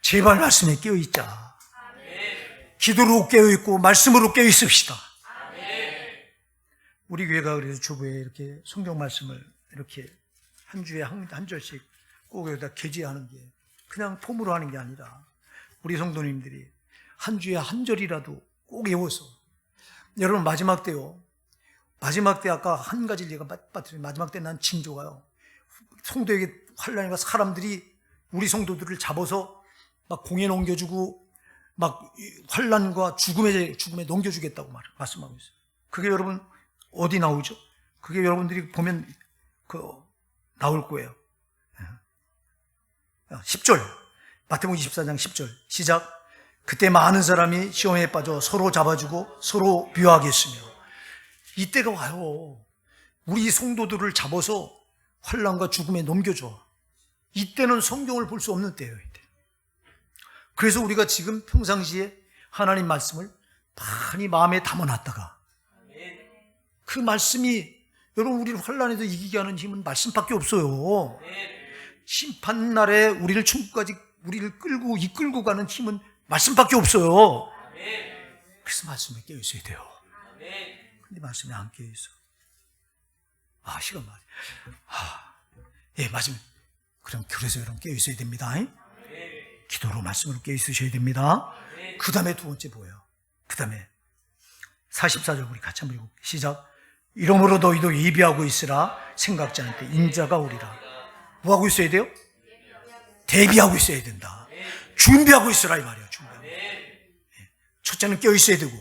제발 말씀에 깨어있자. 기도로 깨어있고 말씀으로 깨어있읍시다. 우리 교회가 그래서 주부에 이렇게 성경 말씀을 이렇게 한 주에 한 절씩 꼭 여기다 게재하는 게 그냥 폼으로 하는 게 아니라 우리 성도님들이 한 주에 한 절이라도 꼭 외워서, 여러분 마지막 때요. 마지막 때 아까 한 가지 얘기가 빠뜨린 마지막 때 난 징조가요. 성도에게 환란이 와서 사람들이 우리 성도들을 잡아서 막 공에 넘겨주고 막 환란과 죽음에 넘겨주겠다고 말씀하고 있어요. 그게 여러분 어디 나오죠? 그게 여러분들이 보면 나올 거예요. 10절, 마태복음 24장 10절 시작. 그때 많은 사람이 시험에 빠져 서로 잡아주고 서로 묘하겠으며. 이때가 와요. 우리 성도들을 잡아서 환난과 죽음에 넘겨줘. 이때는 성경을 볼 수 없는 때예요. 이때. 그래서 우리가 지금 평상시에 하나님 말씀을 많이 마음에 담아놨다가 그 말씀이 여러분 우리를 환난에서 이기게 하는 힘은 말씀밖에 없어요. 심판날에 우리를 천국까지 우리를 이끌고 가는 힘은 말씀밖에 없어요. 그래서 말씀에 깨어있어야 돼요. 근데 말씀에 안 깨어있어. 시간 많이. 예, 맞으면. 그럼 그래서 여러분 깨어있어야 됩니다. 기도로 말씀으로 깨어있으셔야 됩니다. 그 다음에 두 번째 뭐예요? 그 다음에 44절 우리 같이 한번 읽고 시작. 이러므로 너희도 예비하고 있으라. 생각지 않을 때 인자가 오리라. 뭐하고 있어야 돼요? 대비하고 있어야 된다. 준비하고 있으라 이 말이에요. 준비하고. 첫째는 깨어있어야 되고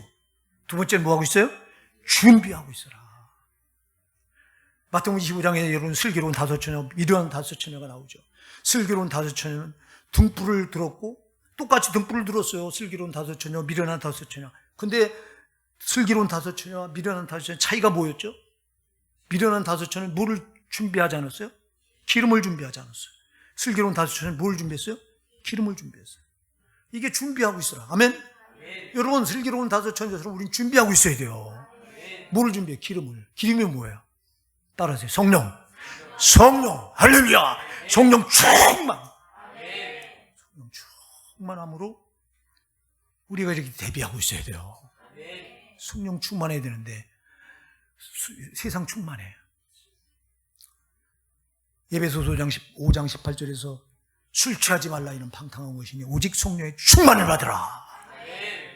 두 번째는 뭐하고 있어요? 준비하고 있어라. 마태복음 25장에 여러분 슬기로운 5처녀, 미련한 5처녀가 나오죠. 슬기로운 5처녀는 등불을 들었고 똑같이 등불을 들었어요. 슬기로운 5처녀, 미련한 5처녀. 근데 슬기로운 5처녀와 미련한 5처녀 차이가 뭐였죠? 미련한 5처녀는 뭐를 준비하지 않았어요? 기름을 준비하지 않았어요. 슬기로운 5처녀는 뭘 준비했어요? 기름을 준비했어요. 이게 준비하고 있어라. 아멘? 여러분, 슬기로운 다섯 천사처럼 우린 준비하고 있어야 돼요. 뭐를 준비해? 기름을. 기름이 뭐예요? 따라하세요. 성령. 성령. 할렐루야. 성령 충만. 성령 충만함으로 우리가 이렇게 대비하고 있어야 돼요. 성령 충만해야 되는데 세상 충만해. 에베소서 5장 18절에서 술 취하지 말라 이는 방탕한 것이니 오직 성령의 충만을 받으라.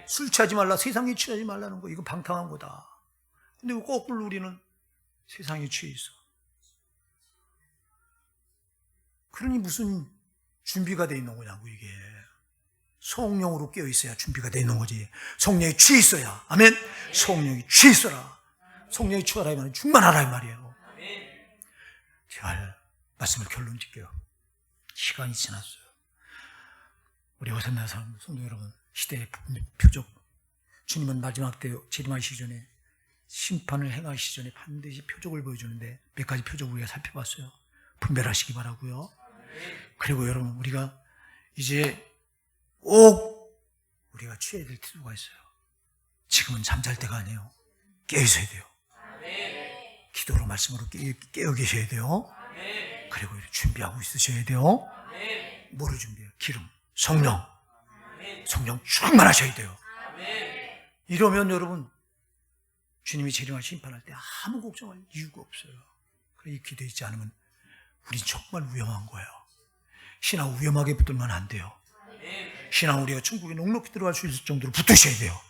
술 취하지 말라, 세상에 취하지 말라는 거, 이거 방탕한 거다. 근데 거꾸로 우리는 세상에 취해 있어. 그러니 무슨 준비가 돼 있는 거냐고. 이게 성령으로 깨어 있어야 준비가 돼 있는 거지. 성령에 취해 있어야. 아멘. 성령에 취해 있어라. 성령에 취하라 이 말은 충만하라 이 말이에요. 제발 말씀을 결론 짓게요. 시간이 지났어요. 우리 어선나 사람 성도 여러분, 시대의 표적, 주님은 마지막 때 재림하시기 전에, 심판을 행하시기 전에 반드시 표적을 보여주는데 몇 가지 표적 우리가 살펴봤어요. 분별하시기 바라고요. 그리고 여러분, 우리가 이제 꼭 우리가 취해야 될 필요가 있어요. 지금은 잠잘 때가 아니에요. 깨어 있어야 돼요. 기도로, 말씀으로 깨어 계셔야 돼요. 그리고 준비하고 있으셔야 돼요. 뭐를 준비해요? 기름, 성령. 성령 충만하셔야 돼요. 이러면 여러분, 주님이 재림하시고 심판할 때 아무 걱정할 이유가 없어요. 그래, 기도하지 않으면 우린 정말 위험한 거예요. 신앙 위험하게 붙들면 안 돼요. 신앙 우리가 천국에 넉넉히 들어갈 수 있을 정도로 붙으셔야 돼요.